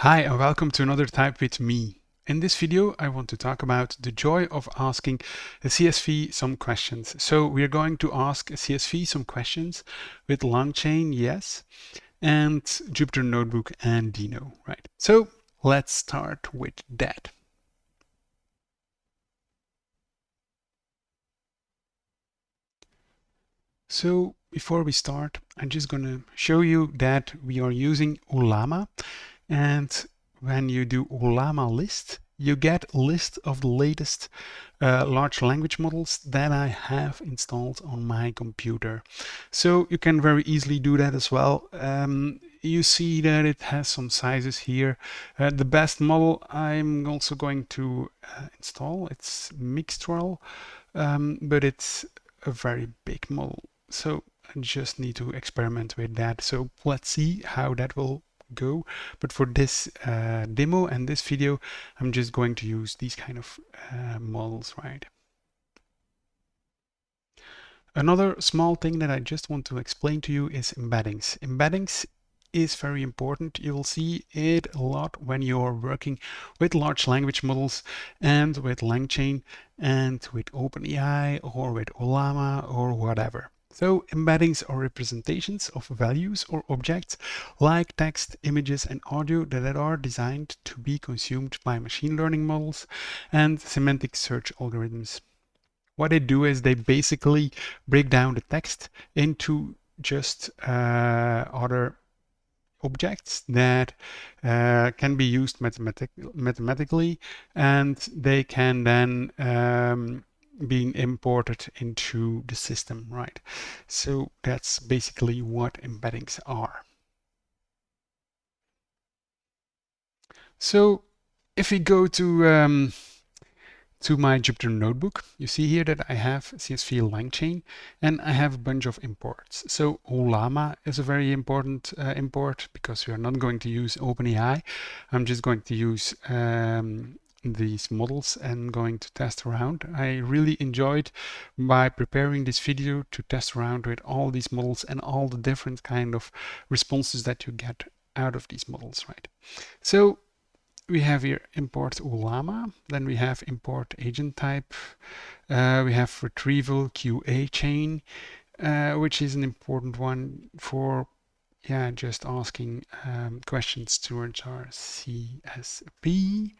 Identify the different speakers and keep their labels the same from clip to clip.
Speaker 1: Hi and welcome to another Type with me. In this video I want to talk about the joy of asking a CSV some questions. So we are going to ask a CSV some questions with LangChain, yes, and Jupyter Notebook and Deno, right? So let's start with that. So before we start, I'm just going to show you that we are using Ollama, and when you do Ollama list, you get a list of the latest large language models that I have installed on my computer. So you can very easily do that as well. You see that it has some sizes here. The best model I'm also going to install, it's Mixtral, but it's a very big model. So I just need to experiment with that. So let's see how that will go. But for this demo and this video, I'm just going to use these kind of models, right? Another small thing that I just want to explain to you is embeddings. Embeddings is very important. You'll see it a lot when you're working with large language models and with LangChain and with OpenAI or with Ollama or whatever. So embeddings are representations of values or objects like text, images, and audio that are designed to be consumed by machine learning models and semantic search algorithms. What they do is they basically break down the text into just other objects that can be used mathematically, and they can then be imported into the system, right? So that's basically what embeddings are. So if we go to my Jupyter notebook, you see here that I have CSV LangChain and I have a bunch of imports. So Ollama is a very important import because we are not going to use OpenAI. I'm just going to use these models and going to test around. I really enjoyed by preparing this video to test around with all these models and all the different kind of responses that you get out of these models, right? So we have here import Ollama, then we have import agent type, we have retrieval QA chain, which is an important one for just asking questions towards our CSV.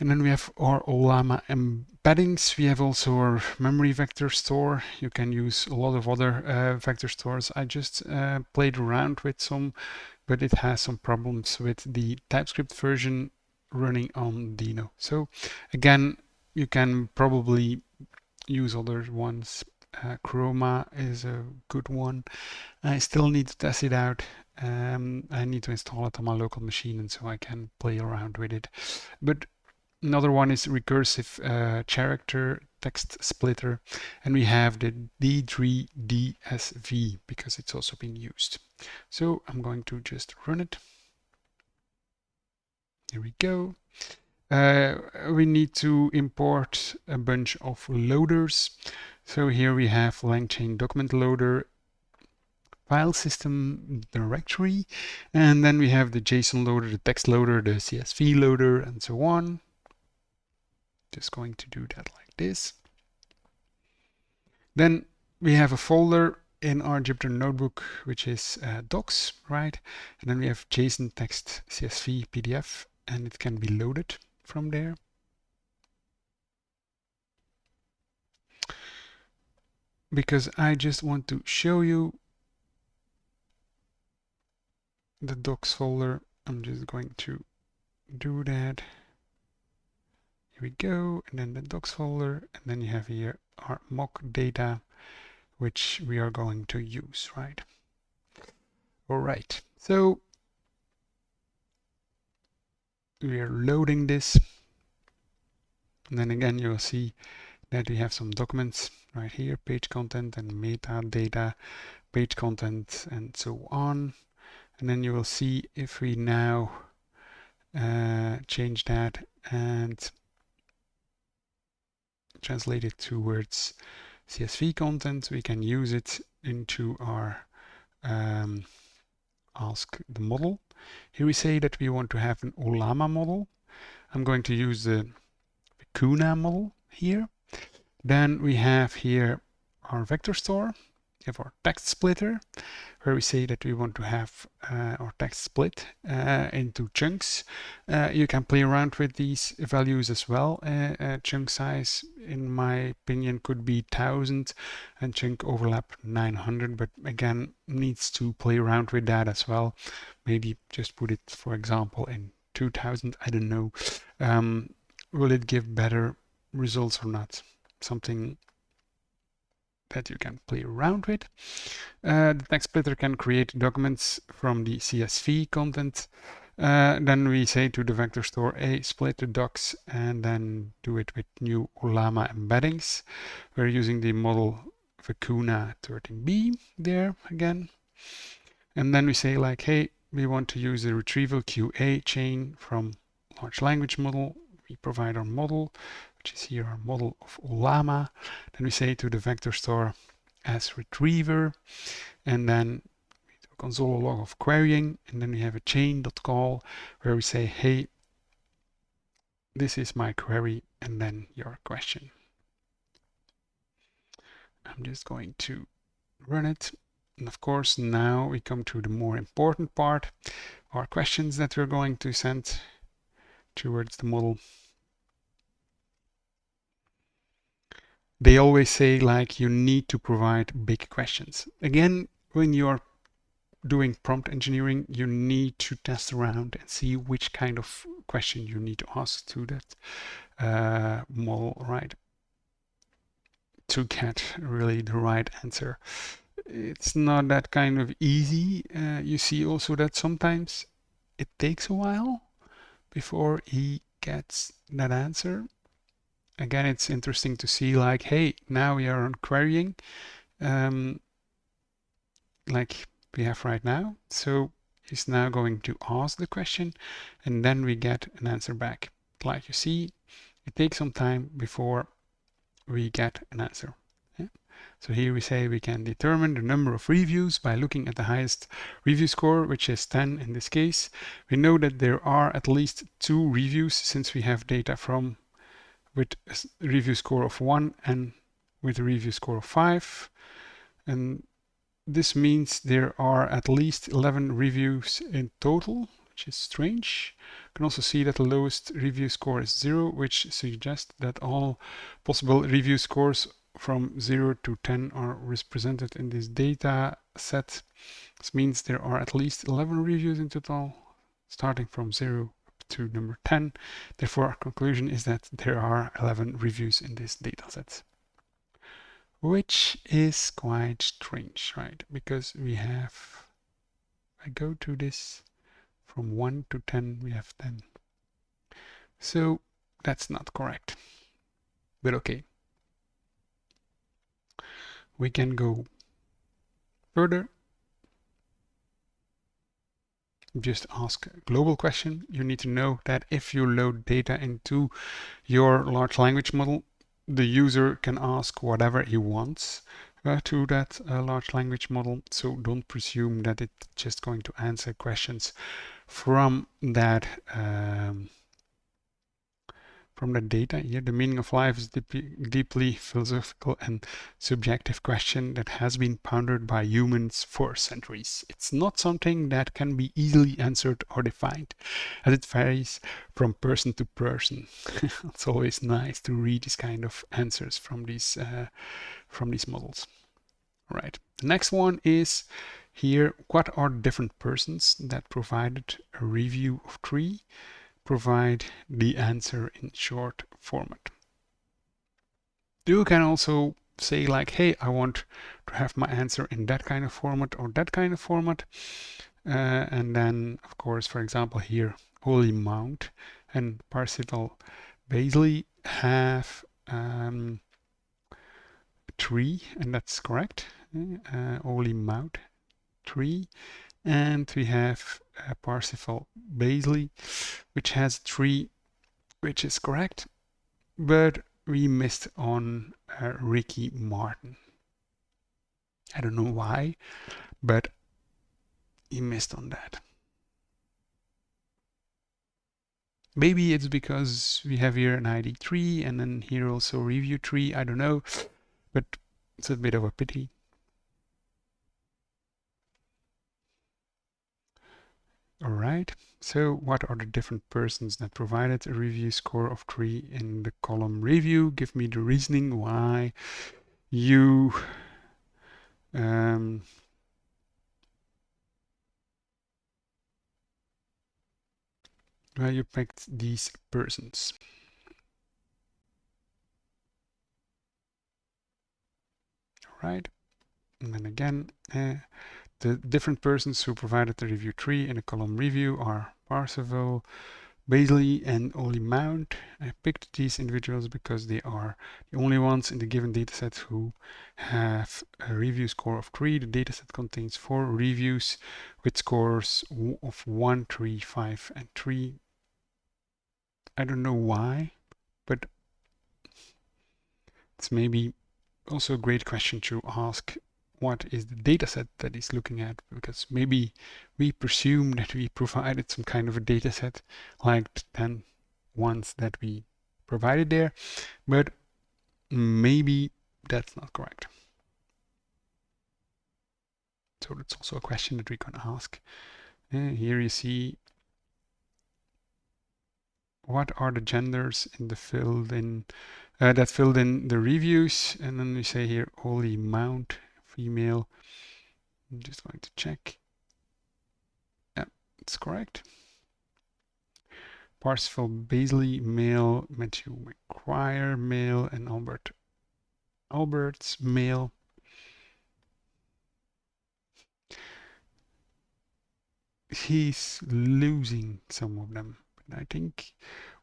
Speaker 1: And then we have our Ollama embeddings. We have also our memory vector store. You can use a lot of other vector stores. I just played around with some, but it has some problems with the TypeScript version running on deno. So again, you can probably use other ones. Chroma is a good one. I still need to test it out. I need to install it on my local machine, and so I can play around with it. But another one is recursive character text splitter, and we have the D3DSV because it's also been used. So I'm going to just run it. Here we go. We need to import a bunch of loaders. So here we have LangChain document loader, file system directory, and then we have the JSON loader, the text loader, the CSV loader, and so on. Just going to do that like this. Then we have a folder in our Jupyter notebook, which is docs, right? And then we have JSON text CSV PDF, and it can be loaded from there. Because I just want to show you the docs folder, I'm just going to do that. Here we go, and then the docs folder, and then you have here our mock data, which we are going to use, right? All right, so we are loading this, and then again you'll see that we have some documents right here, page content and metadata, page content, and so on. And then you will see if we now change that and translate it towards CSV content, we can use it into our ask the model. Here we say that we want to have an Ollama model. I'm going to use the Vicuna model here. Then we have here our vector store. We have our text splitter, where we say that we want to have our text split into chunks. You can play around with these values as well. Chunk size, in my opinion, could be 1000 and chunk overlap 900, but again, needs to play around with that as well. Maybe just put it, for example, in 2000. I don't know. Will it give better results or not? Something that you can play around with. The text splitter can create documents from the CSV content. Then we say to the vector store, split the docs, and then do it with new Ollama embeddings. We're using the model Vicuna 13b there again. And then we say like, hey, we want to use the retrieval QA chain from large language model. We provide our model, which is here our model of Ollama. Then we say to the vector store as retriever, and then we do a console log of querying, and then we have a chain.call where we say, hey, this is my query, and then your question. I'm just going to run it. And of course, now we come to the more important part, our questions that we're going to send towards the model. They always say like you need to provide big questions. Again, when you're doing prompt engineering, you need to test around and see which kind of question you need to ask to that model, right? To get really the right answer. It's not that kind of easy. You see also that sometimes it takes a while before he gets that answer. Again, it's interesting to see like, hey, now we are on querying, like we have right now. So he's now going to ask the question, and then we get an answer back. Like you see, it takes some time before we get an answer. Yeah? So here we say we can determine the number of reviews by looking at the highest review score, which is 10 in this case. We know that there are at least 2 reviews since we have data from with a review score of 1 and with a review score of 5. And this means there are at least 11 reviews in total, which is strange. You can also see that the lowest review score is 0, which suggests that all possible review scores from 0 to 10 are represented in this data set. This means there are at least 11 reviews in total, starting from 0 to number 10. Therefore, our conclusion is that there are 11 reviews in this data set, which is quite strange, right? Because we have, I go to this from 1 to 10, we have 10. So that's not correct, but okay. We can go further. Just ask a global question. You need to know that if you load data into your large language model, the user can ask whatever he wants to that large language model. So don't presume that it's just going to answer questions from that data here. The meaning of life is deeply philosophical and subjective question that has been pondered by humans for centuries. It's not something that can be easily answered or defined, as it varies from person to person. It's always nice to read these kind of answers from these models. All right. The next one is here, what are different persons that provided a review of 3? Provide the answer in short format. You can also say like, hey, I want to have my answer in that kind of format or that kind of format. And then, of course, for example, here, Ollama and Parsifal basically have 3, and that's correct. Ollama 3. And we have Parsifal Basely, which has 3, which is correct, but we missed on Ricky Martin. I don't know why, but he missed on that. Maybe it's because we have here an ID 3 and then here also review 3. I don't know, but it's a bit of a pity. All right, so what are the different persons that provided a review score of 3 in the column review? Give me the reasoning why you picked these persons. All right, and then again, the different persons who provided the review 3 in the column review are Parsifal, Baisley, and Ollama. I picked these individuals because they are the only ones in the given dataset who have a review score of 3. The dataset contains 4 reviews with scores of 1, 3, 5, and 3. I don't know why, but it's maybe also a great question to ask. What is the dataset that he's looking at? Because maybe we presume that we provided some kind of a dataset like the 10 ones that we provided there, but maybe that's not correct. So that's also a question that we can ask. Here you see what are the genders in the filled in that filled in the reviews, and then we say here Ollama, female. I'm just going to check. Yeah, it's correct. Parsifal Baisley, male. Matthew McGuire, male. And Alberts, male. He's losing some of them. But I think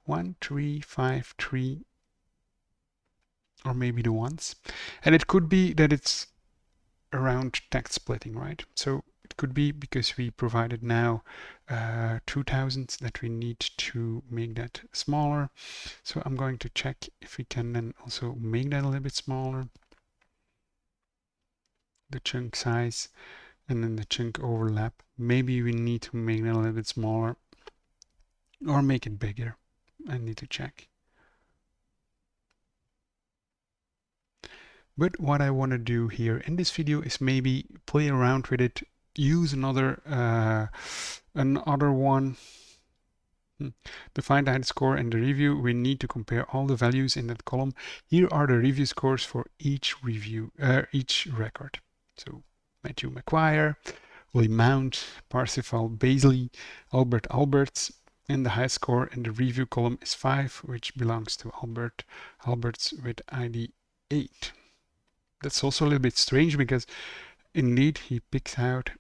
Speaker 1: 1, 3, 5, 3, or maybe the ones. And it could be that it's around text splitting, right? So it could be because we provided now 2000 that we need to make that smaller. So I'm going to check if we can then also make that a little bit smaller. The chunk size and then the chunk overlap. Maybe we need to make that a little bit smaller or make it bigger. I need to check. But what I want to do here in this video is maybe play around with it, use another one. To find the score in the review, we need to compare all the values in that column. Here are the review scores for each review, each record. So Matthew McGuire, Ollama, Parsifal Baisley, Alberts, and the highest score in the review column is 5, which belongs to Alberts with ID 8. That's also a little bit strange because indeed he picks out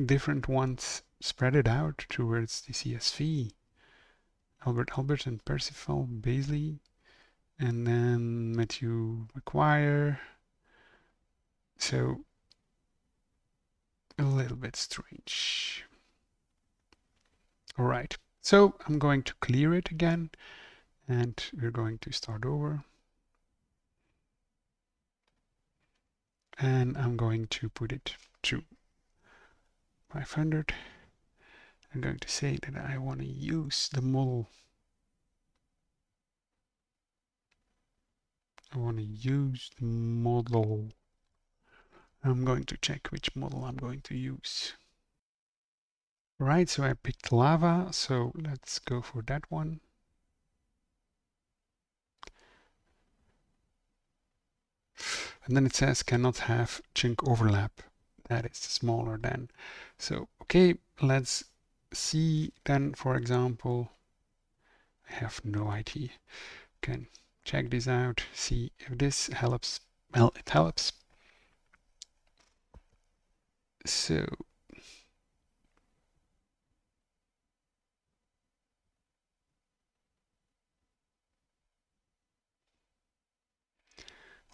Speaker 1: different ones, spread it out towards the CSV. Albert and Parsifal Baisley, and then Matthew McGuire. So a little bit strange. All right, so I'm going to clear it again, and we're going to start over. And I'm going to put it to 500. I'm going to say that I want to use the model. I want to use the model. I'm going to check which model I'm going to use. Right, so I picked lava, so let's go for that one. And then it says cannot have chunk overlap. That is smaller than. So, okay, let's see then, for example, I have no idea. Can check this out, see if this helps. Well, it helps. So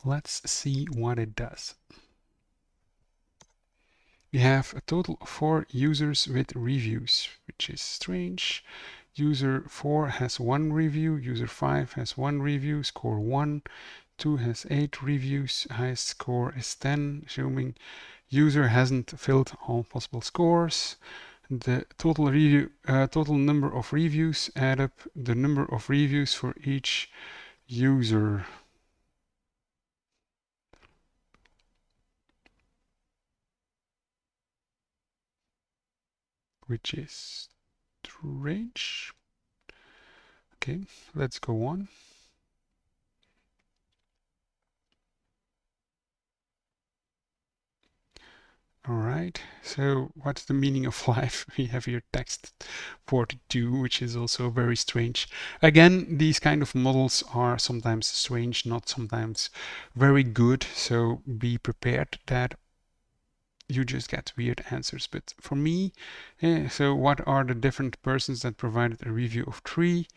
Speaker 1: let's see what it does. We have a total of 4 users with reviews, which is strange. User 4 has 1 review, user 5 has 1 review, score 1. 2 has 8 reviews, highest score is 10, assuming user hasn't filled all possible scores. the total number of reviews, add up the number of reviews for each user. Which is strange. Okay, let's go on. All right, so what's the meaning of life? We have here text 42, which is also very strange. Again, these kind of models are sometimes strange, not sometimes very good. So be prepared that you just get weird answers. But for me, so what are the different persons that provided a review of 3?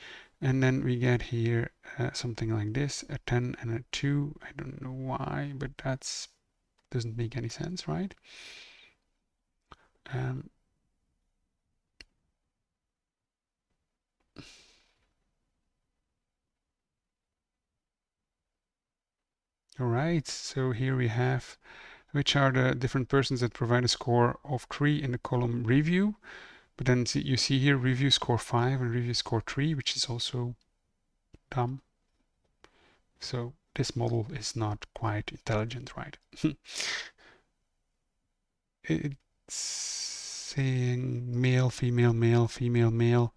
Speaker 1: And then we get here something like this, a 10 and a 2. I don't know why, but that's doesn't make any sense, right? All right, so here we have which are the different persons that provide a score of 3 in the column review. But then you see here review score 5 and review score 3, which is also dumb. So this model is not quite intelligent, right? It's saying male, female, male, female, male.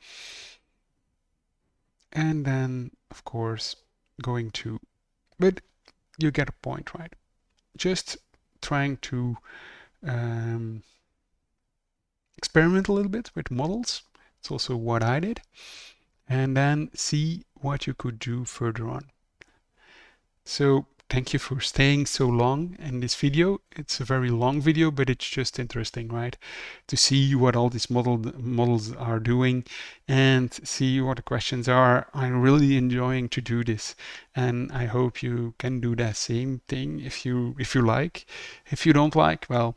Speaker 1: And then, of course, going to, but you get a point, right? Just trying to experiment a little bit with models. It's also what I did. And then see what you could do further on. So thank you for staying so long in this video. It's a very long video, but it's just interesting, right? To see what all these models are doing and see what the questions are. I'm really enjoying to do this, and I hope you can do that same thing if you like. If you don't like, well,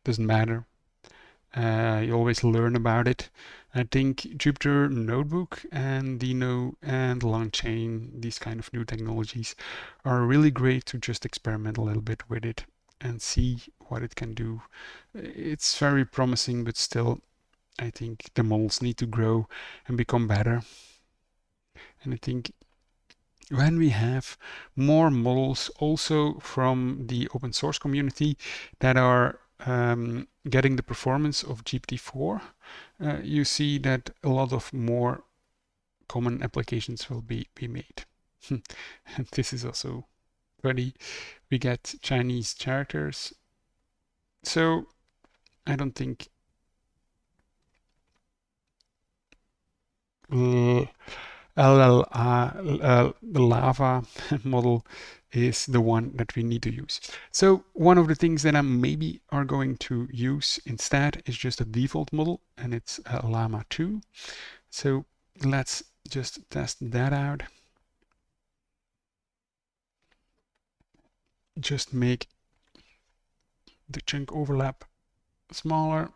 Speaker 1: doesn't matter. You always learn about it. I think Jupyter Notebook and deno and LangChain, these kind of new technologies, are really great to just experiment a little bit with it and see what it can do. It's very promising, but still, I think the models need to grow and become better. And I think when we have more models also from the open source community that are getting the performance of GPT-4, you see that a lot of more common applications will be made. And this is also funny. We get Chinese characters. So I don't think the lava model is the one that we need to use. So one of the things that I maybe are going to use instead is just a default model, and it's Ollama 2. So let's just test that out. Just make the chunk overlap smaller.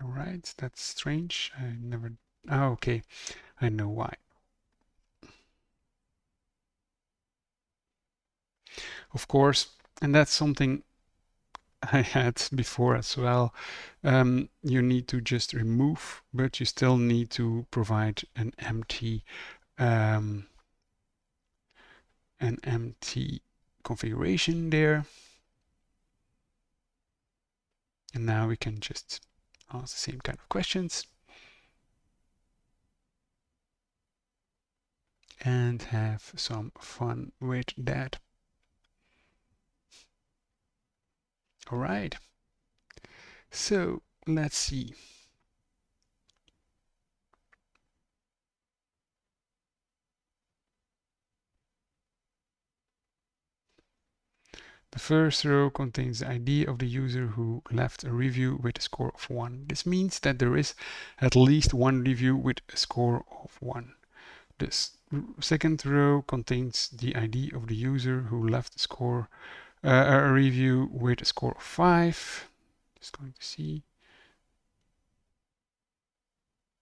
Speaker 1: All right, that's strange. I never. Oh, okay, I know why. Of course, and that's something I had before as well. You need to just remove, but you still need to provide an empty configuration there. And now we can just ask the same kind of questions and have some fun with that. All right. So let's see. The first row contains the ID of the user who left a review with a score of 1. This means that there is at least one review with a score of 1. This second row contains the ID of the user who left a review with a score of 5. Just going to see.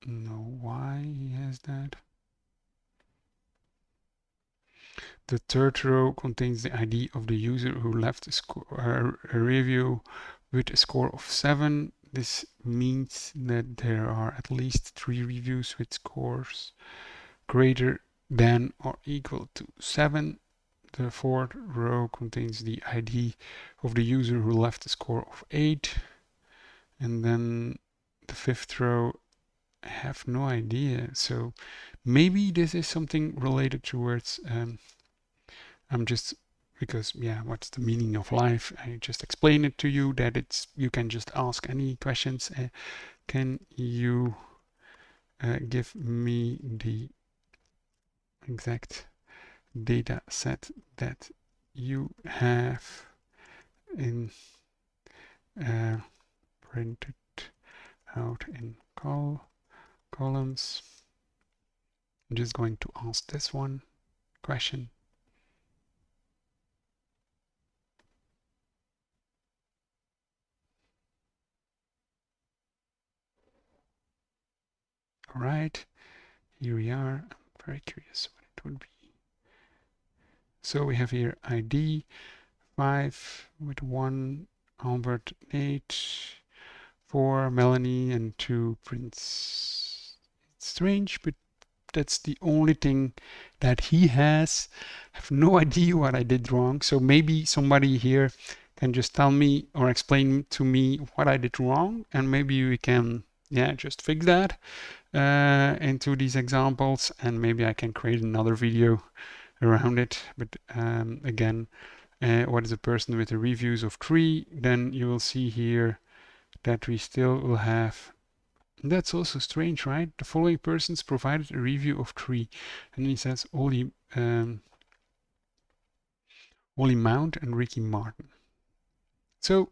Speaker 1: No, why he has that. The third row contains the ID of the user who left a review with a score of 7. This means that there are at least 3 reviews with scores greater than or equal to 7. The fourth row contains the ID of the user who left a score of 8. And then the fifth row, I have no idea. So maybe this is something related towards I'm just, because yeah, what's the meaning of life? I just explain it to you that it's, you can just ask any questions. Can you give me the exact data set that you have in printed out in columns? I'm just going to ask this one question. All right, here we are. I'm very curious what it would be. So we have here ID 5 with 1, Albert 8, 4, Melanie, and 2 Prince. It's strange, but that's the only thing that he has. I have no idea what I did wrong. So maybe somebody here can just tell me or explain to me what I did wrong, and maybe we can, yeah, just fix that into these examples, and maybe I can create another video around it. But again, what is a person with the reviews of 3? Then you will see here that we still will have. That's also strange, right? The following persons provided a review of 3, and he says Ollie Mount and Ricky Martin. So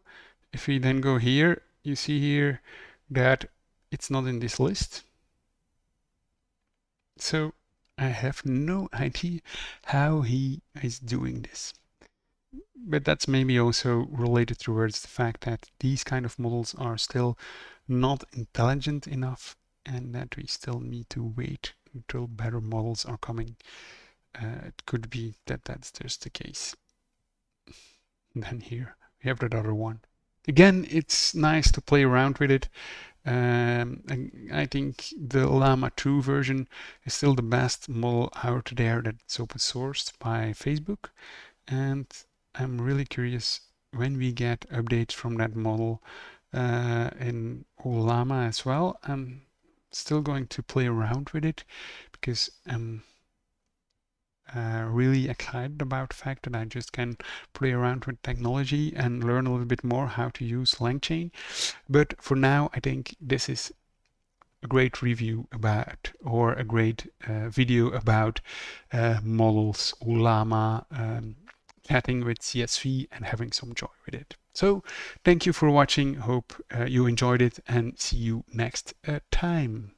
Speaker 1: if we then go here, you see here that it's not in this list. So I have no idea how he is doing this. But that's maybe also related towards the fact that these kind of models are still not intelligent enough, and that we still need to wait until better models are coming. It could be that that's just the case. And then here we have that other one. Again, it's nice to play around with it. I think the Llama 2 version is still the best model out there that's open sourced by Facebook. And I'm really curious when we get updates from that model in Ollama as well. I'm still going to play around with it because I'm really excited about the fact that I just can play around with technology and learn a little bit more how to use LangChain. But for now, I think this is a great review about, or a great video about models, Ollama, chatting with CSV and having some joy with it. So thank you for watching. Hope you enjoyed it, and see you next time.